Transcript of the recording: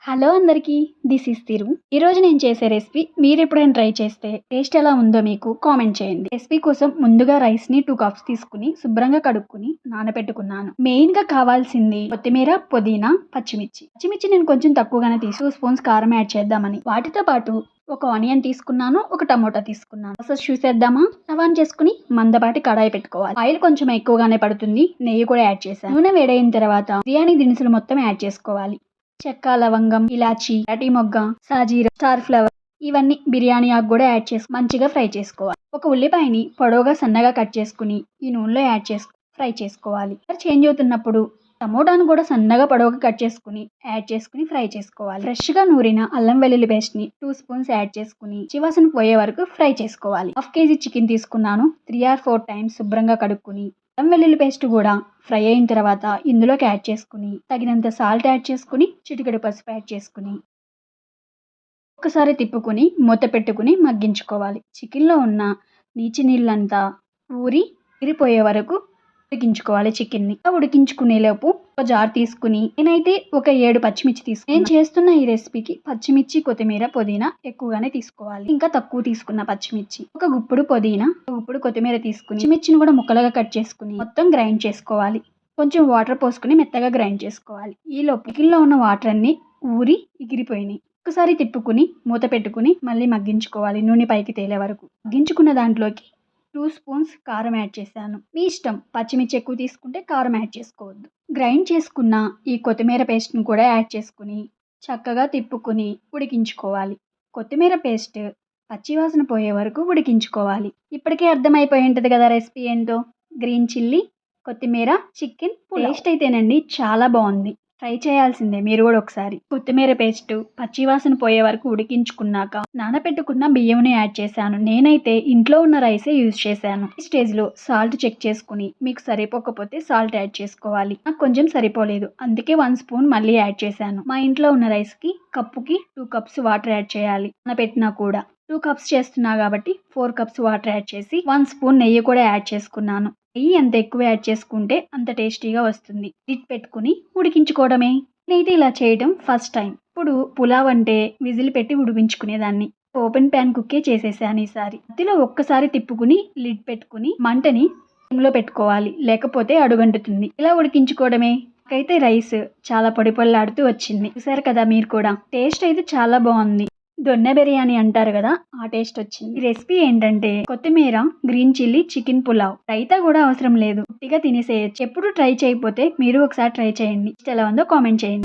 Hello అందరికీ. This is తిరు. ఈరోజు నేను చేసే రెసిపీ మీరు ఎప్పుడైనా ట్రై చేస్తే టేస్ట్ ఎలా ఉందో మీకు కామెంట్ చేయండి. రెసిపీ కోసం ముందుగా రైస్ని 2 కప్స్ తీసుకుని శుభ్రంగా కడుక్కుని నానబెట్టుకున్నాను. మెయిన్గా కావాల్సింది కొత్తిమీర, పుదీనా, పచ్చిమిర్చి నేను కొంచెం తక్కువగానే 2 స్పూన్స్ కారం యాడ్ చేద్దామని. వాటితో పాటు ఒక ఆనియన్ తీసుకున్నాను, ఒక టమోటా తీసుకున్నాను. ప్రాసెస్ చూసేద్దామా? స్టవ్ ఆన్ చేసుకుని మందపాటి కడాయి పెట్టుకోవాలి. ఆయిల్ కొంచెం ఎక్కువగానే పడుతుంది. నెయ్యి కూడా యాడ్ చేశాను. నూనె వేడైన తర్వాత బిర్యానీ దినుసులు మొత్తం యాడ్ చేసుకోవాలి. చెక్క, లవంగం, ఇలాచి, అరటి మొగ్గ, సాజీరా, స్టార్ ఫ్లవర్, ఇవన్నీ బిర్యానీ ఆకు కూడా యాడ్ చేసి మంచిగా ఫ్రై చేసుకోవాలి. ఒక ఉల్లిపాయని పొడవుగా సన్నగా కట్ చేసుకుని ఈ నూనెలో యాడ్ చేసి ఫ్రై చేసుకోవాలి. చేంజ్ అవుతున్నప్పుడు టమోటాను కూడా సన్నగా పొడవుగా కట్ చేసుకుని యాడ్ చేసుకుని ఫ్రై చేసుకోవాలి. ఫ్రెష్గా నూరిన అల్లం వెల్లుల్లి పేస్ట్ని 2 స్పూన్స్ యాడ్ చేసుకుని చివాసన పోయే వరకు ఫ్రై చేసుకోవాలి. 1/2 kg చికెన్ తీసుకున్నాను. 3 or 4 టైమ్స్ శుభ్రంగా కడుక్కుని అల్లం వెల్లుల్లి పేస్ట్ కూడా ఫ్రై అయిన తర్వాత ఇందులోకి యాడ్ చేసుకుని తగినంత సాల్ట్ యాడ్ చేసుకుని చిటికెడు పసుపు యాడ్ చేసుకుని ఒకసారి తిప్పుకుని మూత పెట్టుకుని మగ్గించుకోవాలి. చికెన్లో ఉన్న నీచు నీళ్ళంతా ఊరి ఇరిపోయే వరకు ఉడికించుకోవాలి. చికెన్ని ఉడికించుకునేలోపు ఒక జార్ తీసుకుని నేనైతే ఒక 7 పచ్చిమిర్చి తీసుకుని నేను చేస్తున్న ఈ రెసిపీకి పచ్చిమిర్చి, కొత్తిమీర, పుదీనా ఎక్కువగానే తీసుకోవాలి. ఇంకా తక్కువ తీసుకున్న పచ్చిమిర్చి, ఒక గుప్పుడు పుదీనా, ఒక గుప్పుడు కొత్తిమీర తీసుకుని పచ్చిమిర్చిని కూడా ముక్కలుగా కట్ చేసుకుని మొత్తం గ్రైండ్ చేసుకోవాలి. కొంచెం వాటర్ పోసుకుని మెత్తగా గ్రైండ్ చేసుకోవాలి. ఈలోపు చికెన్లో ఉన్న వాటర్ అన్ని ఊరి ఎగిరిపోయినాయి. ఒకసారి తిప్పుకుని మూత పెట్టుకుని మళ్ళీ మగ్గించుకోవాలి. నూనె పైకి తేలే వరకు మగ్గించుకున్న దాంట్లోకి 2 స్పూన్స్ కారం యాడ్ చేశాను. మీ ఇష్టం, పచ్చిమిర్చి ఎక్కువ తీసుకుంటే కారం యాడ్ చేసుకోవద్దు. గ్రైండ్ చేసుకున్న ఈ కొత్తిమీర పేస్ట్ని కూడా యాడ్ చేసుకుని చక్కగా తిప్పుకుని ఉడికించుకోవాలి. కొత్తిమీర పేస్ట్ పచ్చివాసన పోయే వరకు ఉడికించుకోవాలి. ఇప్పటికే అర్థమైపోయి ఉంటుంది కదా రెసిపీ ఏంటో. గ్రీన్ చిల్లీ, కొత్తిమీర, చికెన్ టేస్ట్ అయితేనండి చాలా బాగుంది. ట్రై చేయాల్సిందే మీరు కూడా ఒకసారి. కొత్తిమీర పేస్ట్ పచ్చివాసన పోయే వరకు ఉడికించుకున్నాక నానబెట్టుకున్న బియ్యంని యాడ్ చేశాను. నేనైతే ఇంట్లో ఉన్న రైసే యూజ్ చేశాను. ఈ స్టేజ్లో సాల్ట్ చెక్ చేసుకుని మీకు సరిపోకపోతే సాల్ట్ యాడ్ చేసుకోవాలి. నాకు కొంచెం సరిపోలేదు, అందుకే 1 స్పూన్ మళ్ళీ యాడ్ చేశాను. మా ఇంట్లో ఉన్న రైస్కి కప్పుకి 2 కప్స్ వాటర్ యాడ్ చేయాలి. నానబెట్టినా కూడా 2 కప్స్ చేస్తున్నా కాబట్టి 4 కప్స్ వాటర్ యాడ్ చేసి 1 స్పూన్ నెయ్యి కూడా యాడ్ చేసుకున్నాను. నెయ్యి ఎంత ఎక్కువ యాడ్ చేసుకుంటే అంత టేస్టీగా వస్తుంది. లిడ్ పెట్టుకుని ఉడికించుకోవడమే. నేనైతే ఇలా చేయడం ఫస్ట్ టైం. ఇప్పుడు పులావ్ అంటే విజిల్ పెట్టి ఉడికించుకునేదాన్ని. ఓపెన్ ప్యాన్ కుక్కే చేసేసాను ఈసారి. మధ్యలో ఒక్కసారి తిప్పుకుని లిడ్ పెట్టుకుని మంటని సిమ్లో పెట్టుకోవాలి, లేకపోతే అడుగంటుతుంది. ఇలా ఉడికించుకోవడమే. నాకైతే రైస్ చాలా పొడి పొల్లాడుతూ వచ్చింది. చూసారు కదా మీరు కూడా. టేస్ట్ అయితే చాలా బాగుంది. దొన్న బిర్యానీ అంటారు కదా, ఆ టేస్ట్ వచ్చింది. ఈ రెసిపీ ఏంటంటే కొత్తిమీర, green chilli, chicken pulao. Raita కూడా అవసరం లేదు, ఉట్టిగా తినేసేయచ్చు. ఎప్పుడు ట్రై చేయకపోతే మీరు ఒకసారి ట్రై చేయండి. ఎలా ఉందో కామెంట్ చేయండి.